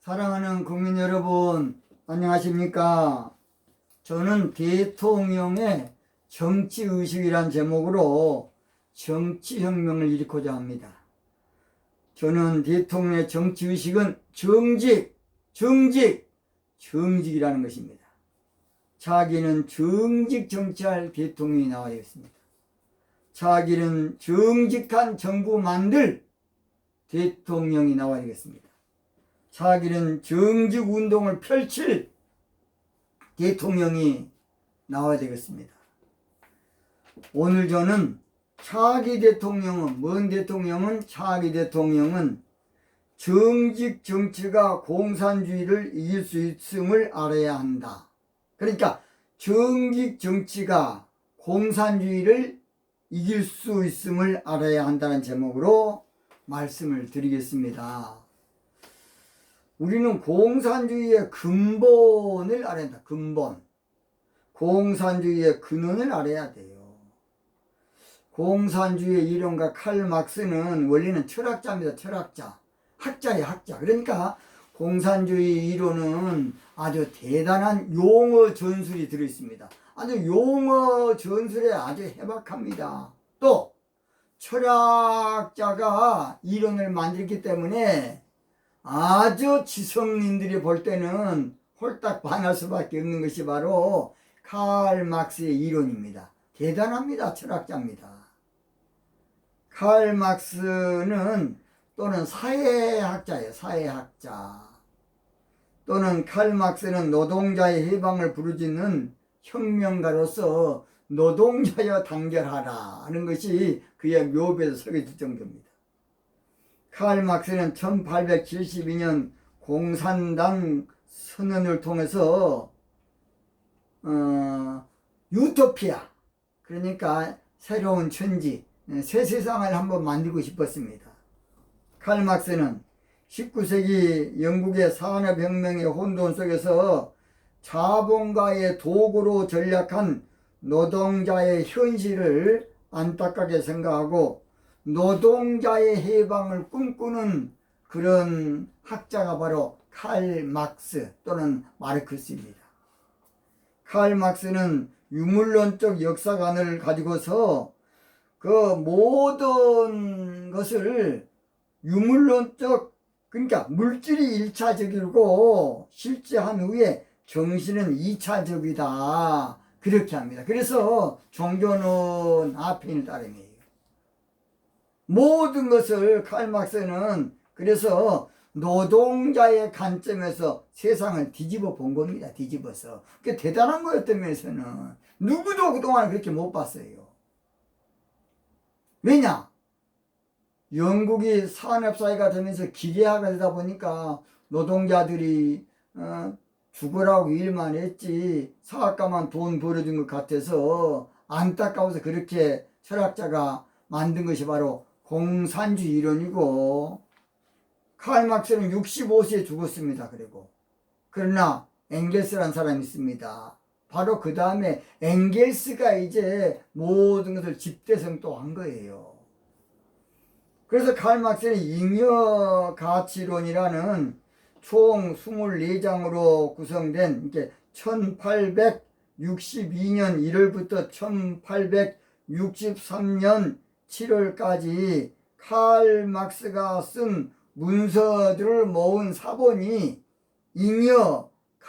사랑하는 국민 여러분, 안녕하십니까? 저는 대통령의 정치의식이란 제목으로 정치혁명을 일으키고자 합니다. 저는 대통령의 정치의식은 정직이라는 것입니다. 자기는 정직 정치할 대통령이 나와야 되겠습니다. 자기는 정직한 정부 만들 대통령이 나와야 되겠습니다. 자기는 정직 운동을 펼칠 대통령이 나와야 되겠습니다. 오늘 저는 차기 대통령은 차기 대통령은 정직 정치가 공산주의를 이길 수 있음을 알아야 한다. 그러니까 정직 정치가 공산주의를 이길 수 있음을 알아야 한다는 제목으로 말씀을 드리겠습니다. 우리는 공산주의의 근본을 알아야 한다. 근본. 공산주의의 근원을 알아야 돼요. 공산주의의 이론가 칼 막스는 원래는 철학자입니다. 철학자. 학자예요. 학자. 그러니까 공산주의 이론은 아주 대단한 용어 전술이 들어있습니다. 아주 용어 전술에 아주 해박합니다. 또 철학자가 이론을 만들기 때문에 아주 지성인들이 볼 때는 홀딱 반할 수밖에 없는 것이 바로 칼 막스의 이론입니다. 대단합니다. 철학자입니다. 칼 막스는 또는 사회학자예요. 사회학자. 또는 칼 막스는 노동자의 해방을 부르짖는 혁명가로서 노동자여 단결하라 하는 것이 그의 묘비에서 새겨질 정도입니다. 칼 막스는 1872년 공산당 선언을 통해서 유토피아, 그러니까 새로운 천지, 새 세상을 한번 만들고 싶었습니다. 칼 막스는 19세기 영국의 산업혁명의 혼돈 속에서 자본가의 도구로 전락한 노동자의 현실을 안타깝게 생각하고 노동자의 해방을 꿈꾸는 그런 학자가 바로 칼 막스 또는 마르크스입니다. 칼 막스는 유물론적 역사관을 가지고서 그 모든 것을 유물론적, 그러니까 물질이 1차적이고 실제한 후에 정신은 2차적이다. 그렇게 합니다. 그래서 종교는 앞에는 따름이에요. 모든 것을 칼 막스는 그래서 노동자의 관점에서 세상을 뒤집어 본 겁니다. 뒤집어서. 그게 대단한 거였던 면에서는 누구도 그동안 그렇게 못 봤어요. 왜냐? 영국이 산업사회가 되면서 기계화가 되다 보니까 노동자들이 죽으라고 일만 했지 사학가만 돈 벌어준 것 같아서 안타까워서 그렇게 철학자가 만든 것이 바로 공산주의 이론이고, 칼 막스는 65세에 죽었습니다. 그러나 엥겔스라는 사람이 있습니다. 바로 그 다음에 엥겔스가 이제 모든 것을 집대성토한 거예요. 그래서 칼 막스는 잉여가치론이라는 총 24장으로 구성된 이게 1862년 1월부터 1863년 7월까지 칼 막스가 쓴 문서들을 모은 사본이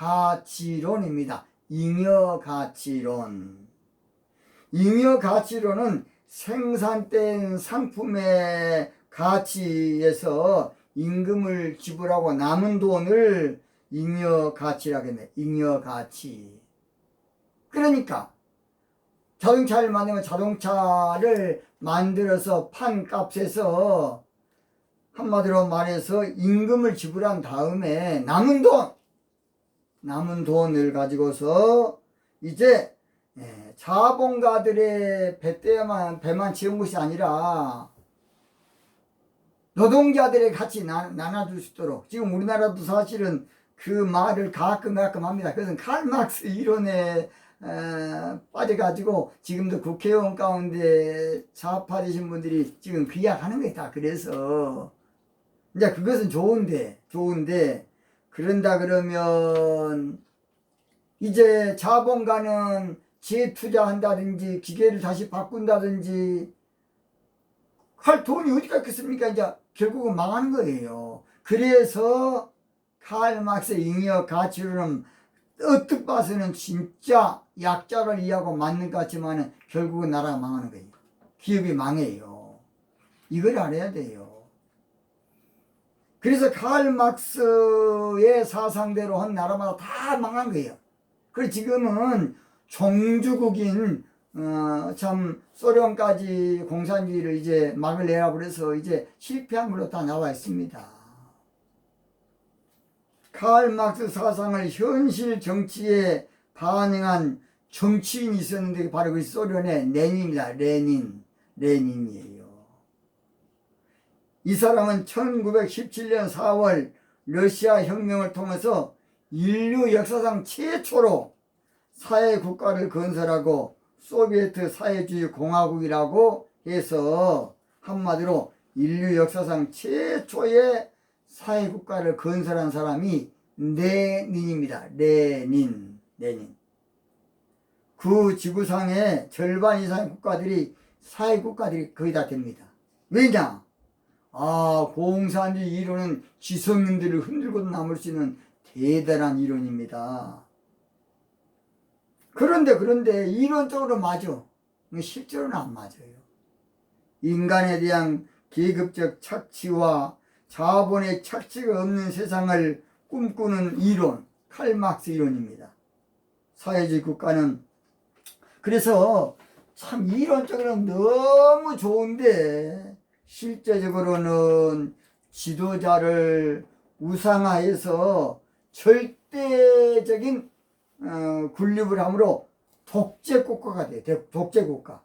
잉여가치론입니다. 잉여가치론. 잉여가치론은 생산된 상품의 가치에서 임금을 지불하고 남은 돈을 잉여가치라고 합니다. 잉여가치. 그러니까 자동차를 만들면 자동차를 만들어서 판 값에서 한마디로 말해서 임금을 지불한 다음에 남은 돈을 가지고서 이제 자본가들의 배만 채운 것이 아니라 노동자들의 같이 나눠줄 수 있도록, 지금 우리나라도 사실은 그 말을 가끔 합니다. 그것은 칼 막스 이론에 빠져가지고 지금도 국회의원 가운데 좌파 되신 분들이 지금 귀약하는 거예요. 다. 그래서 이제 그것은 좋은데 그런다 그러면 이제 자본가는 재투자한다든지 기계를 다시 바꾼다든지 할 돈이 어디가 있겠습니까? 이제 결국은 망하는 거예요. 그래서 칼 막스의 잉여 가치로는 어떻게 봐서는 진짜 약자를 이해하고 맞는 것 같지만 결국은 나라가 망하는 거예요. 기업이 망해요. 이걸 알아야 돼요. 그래서 칼 막스의 사상대로 한 나라마다 다 망한 거예요. 그래서 지금은 종주국인 참 소련까지 공산주의를 이제 막으려고 그래서 이제 실패한 걸로 다 나와 있습니다. 칼 막스 사상을 현실 정치에 반영한 정치인이 있었는데 바로 그 소련의 레닌입니다. 레닌이에요. 이 사람은 1917년 4월 러시아 혁명을 통해서 인류 역사상 최초로 사회국가를 건설하고 소비에트 사회주의 공화국이라고 해서 한마디로 인류 역사상 최초의 사회국가를 건설한 사람이 레닌입니다. 레닌. 그 지구상의 절반 이상의 국가들이 사회국가들이 거의 다 됩니다. 왜냐? 공산주의 이론은 지성인들을 흔들고도 남을 수 있는 대단한 이론입니다. 그런데 이론적으로 맞아. 실제로는 안 맞아요. 인간에 대한 계급적 착취와 자본의 착취가 없는 세상을 꿈꾸는 이론, 칼 막스 이론입니다. 사회주의 국가는 그래서 참 이론적으로는 너무 좋은데 실제적으로는 지도자를 우상화해서 절대적인 군립을 함으로 독재국가가 돼. 독재국가.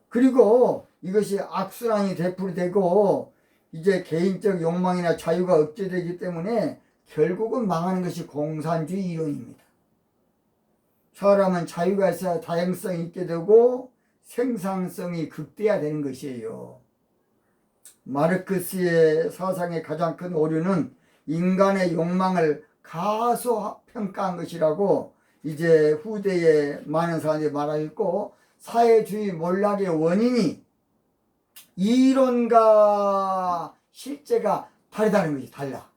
그리고 이것이 악순환이 되풀이되고 이제 개인적 욕망이나 자유가 억제되기 때문에 결국은 망하는 것이 공산주의 이론입니다. 사람은 자유가 있어야 다양성이 있게 되고 생산성이 극대화되는 것이에요. 마르크스의 사상의 가장 큰 오류는 인간의 욕망을 가소평가한 것이라고 이제 후대에 많은 사람들이 말하고 있고, 사회주의 몰락의 원인이 이론과 실제가 다르다는 것이 달라.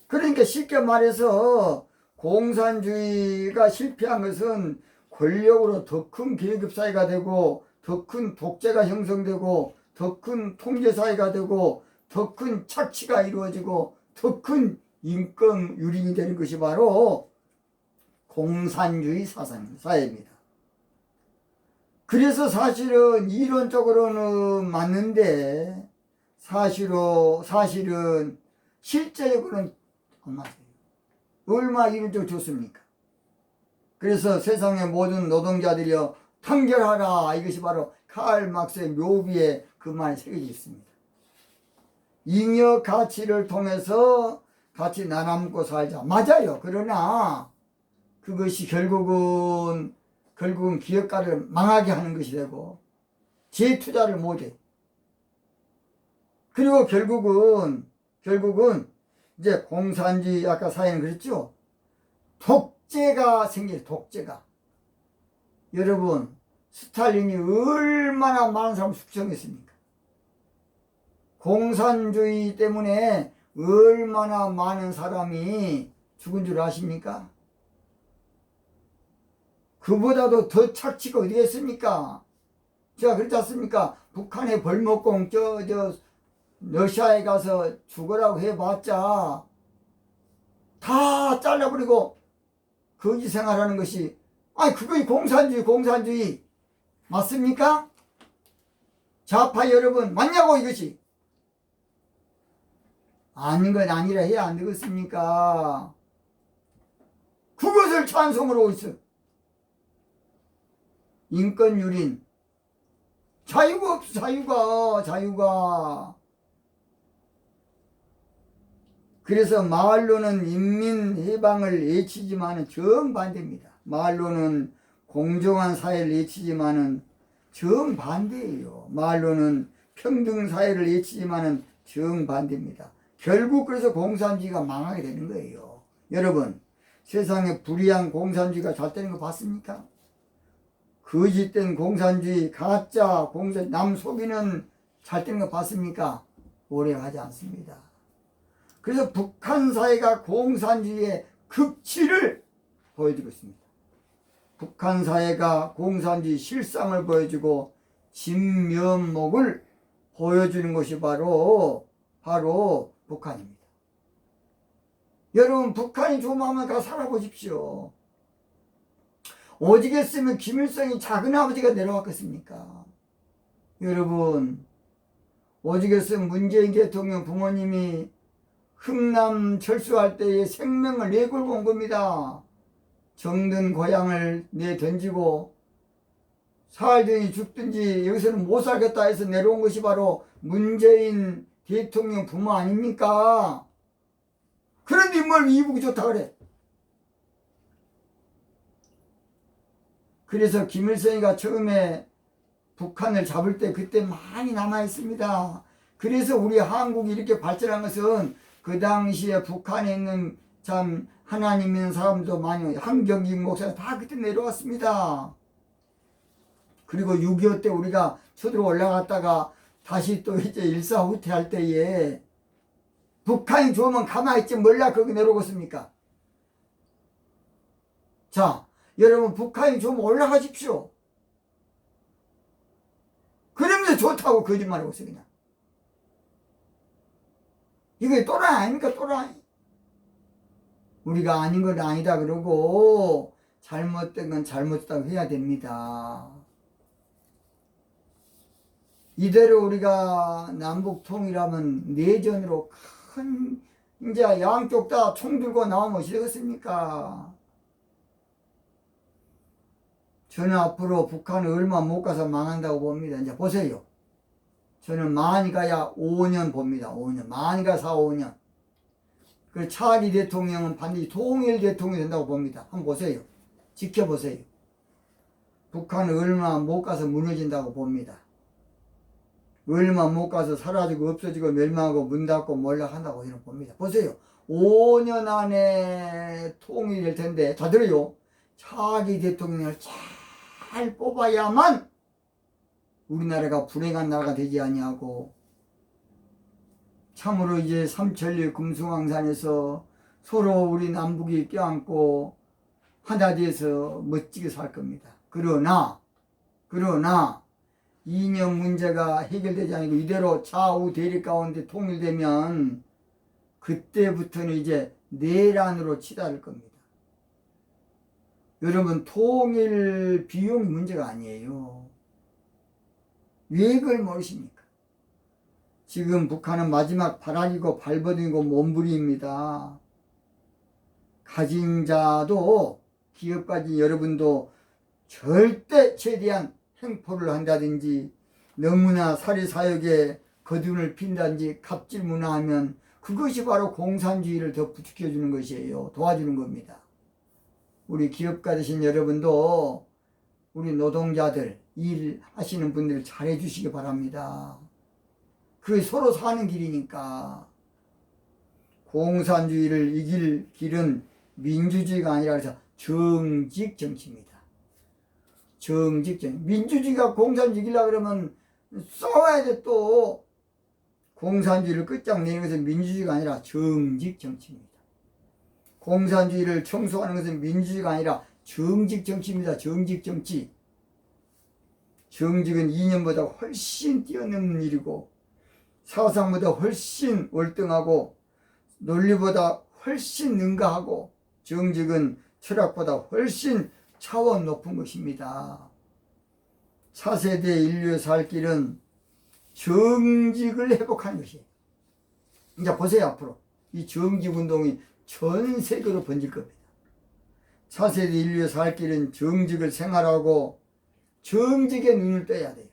그러니까 쉽게 말해서 공산주의가 실패한 것은 권력으로 더 큰 계급사회가 되고 더 큰 독재가 형성되고 더 큰 통제사회가 되고 더 큰 착취가 이루어지고 더 큰 인권 유린이 되는 것이 바로 공산주의 사회입니다. 그래서 사실은 이론적으로는 맞는데 사실은 실제적으로는 안 맞아요. 얼마나 이론적으로 좋습니까? 그래서 세상의 모든 노동자들이여 단결하라, 이것이 바로 칼 막스의 묘비에 그 말이 새겨져 있습니다. 잉여 가치를 통해서 같이 나눠먹고 살자. 맞아요. 그러나 그것이 결국은 기업가를 망하게 하는 것이 되고 재투자를 못해. 그리고 결국은 이제 공산주의 아까 사회는 그랬죠. 독재가 생겨요. 독재가. 여러분, 스탈린이 얼마나 많은 사람을 숙청했습니까? 공산주의 때문에 얼마나 많은 사람이 죽은 줄 아십니까? 그보다도 더 착취가 어디겠습니까? 제가 그렇지 않습니까? 북한의 벌목공 러시아에 가서 죽으라고 해봤자 다 잘라버리고 거기 생활하는 것이, 그것이 공산주의 맞습니까? 좌파 여러분 맞냐고. 이것이 아닌 건 아니라 해야 안 되겠습니까? 그것을 찬송으로 있어. 인권 유린, 자유가 없어. 자유가. 그래서 말로는 인민 해방을 외치지만은 정반대입니다. 말로는 공정한 사회를 외치지만은 정반대예요. 말로는 평등 사회를 외치지만은 정반대입니다. 결국 그래서 공산주의가 망하게 되는 거예요. 여러분, 세상에 불의한 공산주의가 잘 되는 거 봤습니까? 거짓된 공산주의, 가짜 공산, 남 속이는 잘 되는 거 봤습니까? 오래 가지 않습니다. 그래서 북한 사회가 공산주의의 극치를 보여주고 있습니다. 북한 사회가 공산주의 실상을 보여주고 진면목을 보여주는 것이 바로 북한입니다. 여러분, 북한이 좋으면 가 살아보십시오. 오직했으면 김일성이 작은 아버지가 내려왔겠습니까? 여러분, 오직했으면 문재인 대통령 부모님이 흥남 철수할 때에 생명을 내걸고 온 겁니다. 정든 고향을 내던지고 살든지 죽든지 여기서는 못 살겠다 해서 내려온 것이 바로 문재인 대통령 부모 아닙니까? 그런데 뭘 이북이 좋다 그래? 그래서 김일성이가 처음에 북한을 잡을 때 그때 많이 남아있습니다. 그래서 우리 한국이 이렇게 발전한 것은 그 당시에 북한에 있는 참 하나님 있는 사람도 많이, 한경직 목사 다 그때 내려왔습니다. 그리고 6.25 때 우리가 쳐들어 올라갔다가 다시 또 이제 일사후퇴할 때에 북한이 좋으면 가만히 있지 몰라 거기 내려오겠습니까? 자, 여러분, 북한이 좋으면 올라가십시오. 그러면서 좋다고 거짓말하고 있어 그냥. 이게 또라이 아닙니까? 또라이. 우리가 아닌 건 아니다 그러고 잘못된 건 잘못됐다고 해야 됩니다. 이대로 우리가 남북 통일하면 내전으로 큰 이제 양쪽 다 총 들고 나오면 어찌 되겠습니까? 저는 앞으로 북한을 얼마 못 가서 망한다고 봅니다. 이제 보세요. 저는 많이 가야 5년 봅니다. 5년. 많이 가 4, 5년. 그 차기 대통령은 반드시 통일 대통령이 된다고 봅니다. 한번 보세요. 지켜보세요. 북한은 얼마 못 가서 무너진다고 봅니다. 얼마 못 가서 사라지고 없어지고 멸망하고 문 닫고 몰락한다고 저는 봅니다. 보세요. 5년 안에 통일이 될 텐데, 다 들어요. 차기 대통령을 잘 뽑아야만 우리나라가 불행한 나라가 되지 아니하고, 참으로 이제 삼천리 금수강산에서 서로 우리 남북이 껴안고 하나 돼서 멋지게 살 겁니다. 그러나 이념 문제가 해결되지 않고 이대로 좌우 대립 가운데 통일되면 그때부터는 이제 내란으로 치달을 겁니다. 여러분, 통일 비용 문제가 아니에요. 왜 그걸 모르십니까? 지금 북한은 마지막 발악이고 발버둥이고 몸부림입니다. 가진 자도 기업가진 여러분도 절대 최대한 횡포를 한다든지 너무나 사리사욕에 거둔을 핀다든지 갑질 문화하면 그것이 바로 공산주의를 더 부추겨주는 것이에요. 도와주는 겁니다. 우리 기업가 되신 여러분도 우리 노동자들, 일하시는 분들 잘해 주시기 바랍니다. 그게 서로 사는 길이니까. 공산주의를 이길 길은 민주주의가 아니라 그래서 정직 정치입니다. 정직 정치. 민주주의가 공산주의 이기려고 그러면 싸워야 돼 또. 공산주의를 끝장내는 것은 민주주의가 아니라 정직 정치입니다. 공산주의를 청소하는 것은 민주주의가 아니라 정직 정치입니다. 정직 정치. 정직은 이념보다 훨씬 뛰어넘는 일이고 사상보다 훨씬 월등하고 논리보다 훨씬 능가하고 정직은 철학보다 훨씬 차원 높은 것입니다. 차세대 인류의 살 길은 정직을 회복하는 것이에요. 이제 보세요. 앞으로 이 정직운동이 전 세계로 번질 겁니다. 차세대 인류의 살 길은 정직을 생활하고 정직에 눈을 떼야 돼요.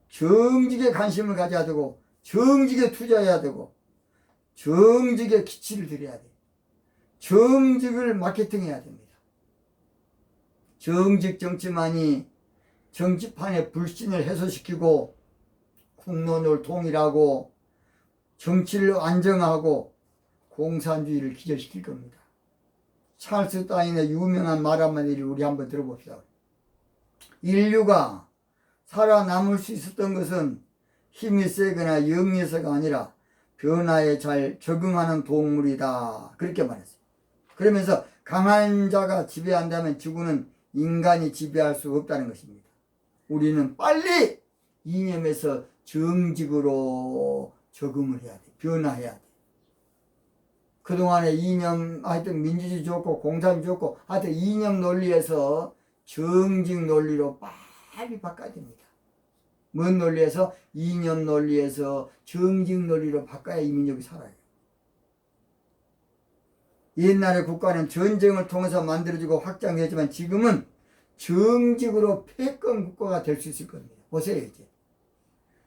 정직에 관심을 가져야 되고 정직에 투자해야 되고 정직에 기치를 들여야 돼요. 정직을 마케팅해야 됩니다. 정직 정치만이 정치판의 불신을 해소시키고 국론을 통일하고 정치를 안정하고 공산주의를 기절시킬 겁니다. 찰스 다윈의 유명한 말 한마디를 우리 한번 들어봅시다. 인류가 살아남을 수 있었던 것은 힘이 세거나 영리해서가 아니라 변화에 잘 적응하는 동물이다. 그렇게 말했어요. 그러면서 강한 자가 지배한다면 지구는 인간이 지배할 수 없다는 것입니다. 우리는 빨리 이념에서 정직으로 적응을 해야 돼. 변화해야 돼. 그동안에 이념, 하여튼 민주주의 좋고 공산주의 좋고 하여튼 이념 논리에서 정직 논리로 빨리 바꿔야 됩니다. 뭔 논리에서? 이념 논리에서 정직 논리로 바꿔야 이 민족이 살아요. 옛날의 국가는 전쟁을 통해서 만들어지고 확장되었지만 지금은 정직으로 패권 국가가 될 수 있을 겁니다. 보세요 이제.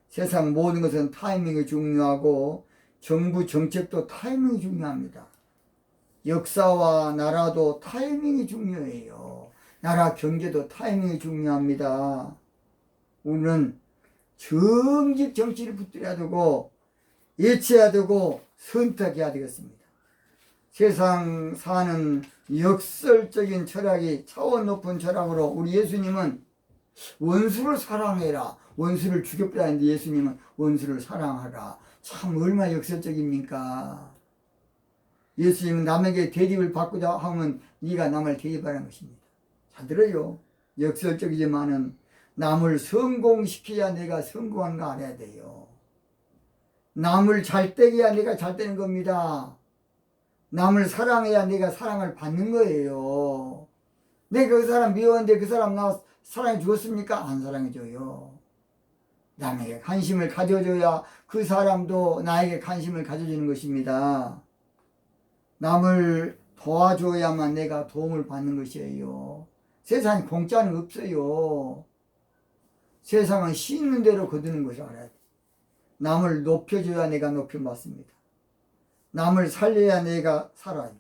세상 모든 것은 타이밍이 중요하고 정부 정책도 타이밍이 중요합니다. 역사와 나라도 타이밍이 중요해요. 나라 경제도 타이밍이 중요합니다. 우리는 정직 정치를 붙들어야 되고 예치해야 되고 선택해야 되겠습니다. 세상 사는 역설적인 철학이 차원 높은 철학으로 우리 예수님은 원수를 사랑해라. 원수를 죽여버려야 하는데 예수님은 원수를 사랑하라. 참 얼마나 역설적입니까? 예수님은 남에게 대접을 받고자 하면 네가 남을 대접하라는 것입니다. 잘 들어요. 역설적이지만은 남을 성공시켜야 내가 성공한 거 알아야 돼요. 남을 잘 떼야 내가 잘 되는 겁니다. 남을 사랑해야 내가 사랑을 받는 거예요. 내가 그 사람 미웠는데 그 사람 나 사랑해 주었습니까? 안 사랑해 줘요. 남에게 관심을 가져줘야 그 사람도 나에게 관심을 가져주는 것입니다. 남을 도와줘야만 내가 도움을 받는 것이에요. 세상에 공짜는 없어요. 세상은 씻는 대로 거두는 것을 알아야 돼. 남을 높여줘야 내가 높임받습니다. 남을 살려야 내가 살아요.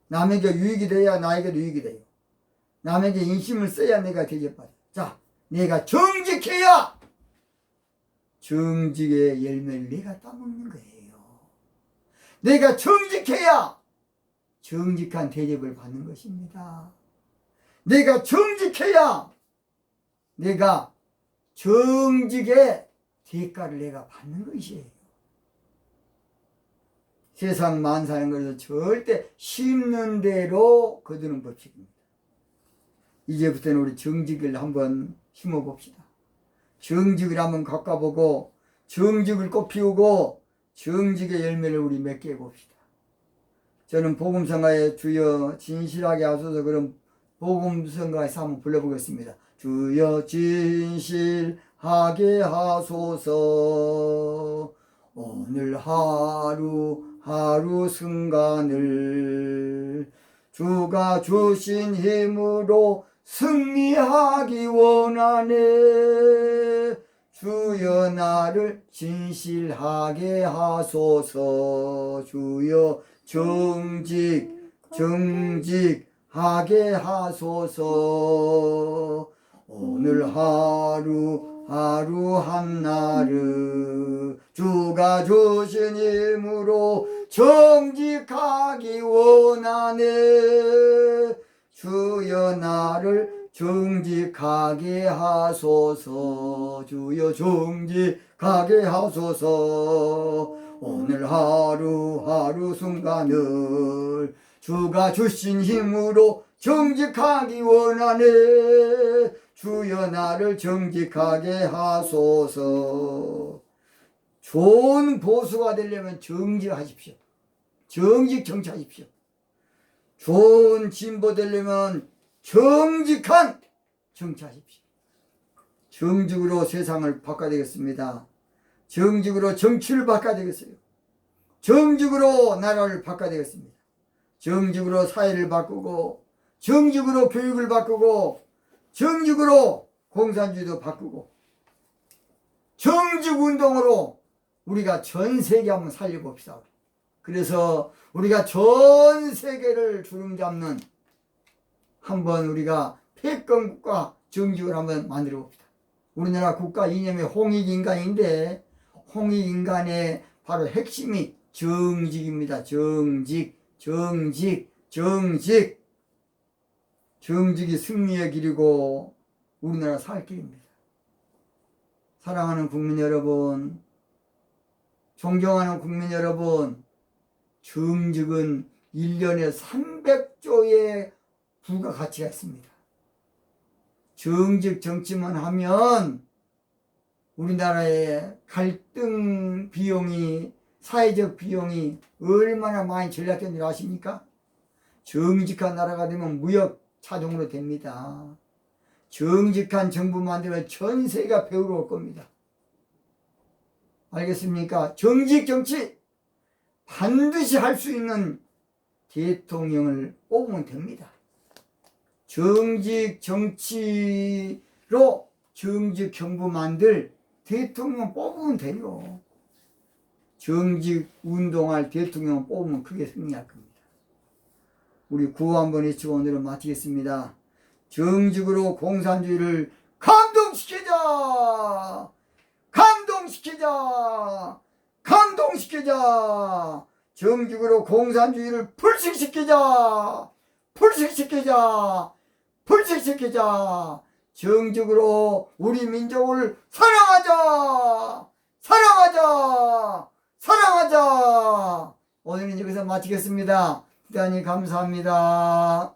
남에게 유익이 돼야 나에게도 유익이 돼요. 남에게 인심을 써야 내가 대접받아요. 자, 내가 정직해야 정직의 열매를 내가 따먹는 거예요. 내가 정직해야 정직한 대접을 받는 것입니다. 내가 정직해야 내가 정직의 대가를 내가 받는 것이에요. 세상 만사는 것을 절대 심는 대로 거두는 법칙입니다. 이제부터는 우리 정직을 한번 심어봅시다. 정직을 한번 가꿔보고 정직을 꽃 피우고 정직의 열매를 우리 맺게 해봅시다. 저는 복음성가의 주여 진실하게 하소서 그런 복음성가에서 한번 불러보겠습니다. 주여 진실하게 하소서 오늘 하루 순간을 주가 주신 힘으로 승리하기 원하네. 주여 나를 진실하게 하소서. 주여 정직하게 하소서. 오늘 하루 한나를 주가 주신 힘으로 정직하기 원하네. 주여 나를 정직하게 하소서. 주여 정직하게 하소서. 오늘 하루 순간을 주가 주신 힘으로 정직하기 원하네. 주여 나를 정직하게 하소서. 좋은 보수가 되려면 정직하십시오. 정직 정치하십시오. 좋은 진보 되려면 정직한 정치하십시오. 정직으로 세상을 바꿔야 되겠습니다. 정직으로 정치를 바꿔야 되겠어요. 정직으로 나라를 바꿔야 되겠습니다. 정직으로 사회를 바꾸고 정직으로 교육을 바꾸고 정직으로 공산주의도 바꾸고 정직운동으로 우리가 전 세계 한번 살려봅시다. 그래서 우리가 전 세계를 주름잡는 한번 우리가 패권국가 정직을 한번 만들어 봅시다. 우리나라 국가 이념이 홍익인간인데 홍익인간의 바로 핵심이 정직입니다. 정직. 정직이 승리의 길이고 우리나라 살 길입니다. 사랑하는 국민 여러분, 존경하는 국민 여러분, 정직은 1년에 300조의 부가가치가 있습니다. 정직 정치만 하면 우리나라의 갈등 비용이, 사회적 비용이 얼마나 많이 절약된 줄 아십니까? 정직한 나라가 되면 무역 차종으로 됩니다. 정직한 정부 만들면 전 세계가 배우러 올 겁니다. 알겠습니까? 정직 정치 반드시 할 수 있는 대통령을 뽑으면 됩니다. 정직 정치로 정직 정부 만들 대통령 뽑으면 돼요. 정직 운동할 대통령 뽑으면 크게 승리할 겁니다. 우리 구호 한번 외치고 오늘은 마치겠습니다. 정직으로 공산주의를 감동시키자! 감동시키자! 감동시키자! 정직으로 공산주의를 불식시키자! 불식시키자! 불식시키자! 정직으로 우리 민족을 사랑하자! 사랑하자! 사랑하자! 오늘은 여기서 마치겠습니다. 대단히 감사합니다.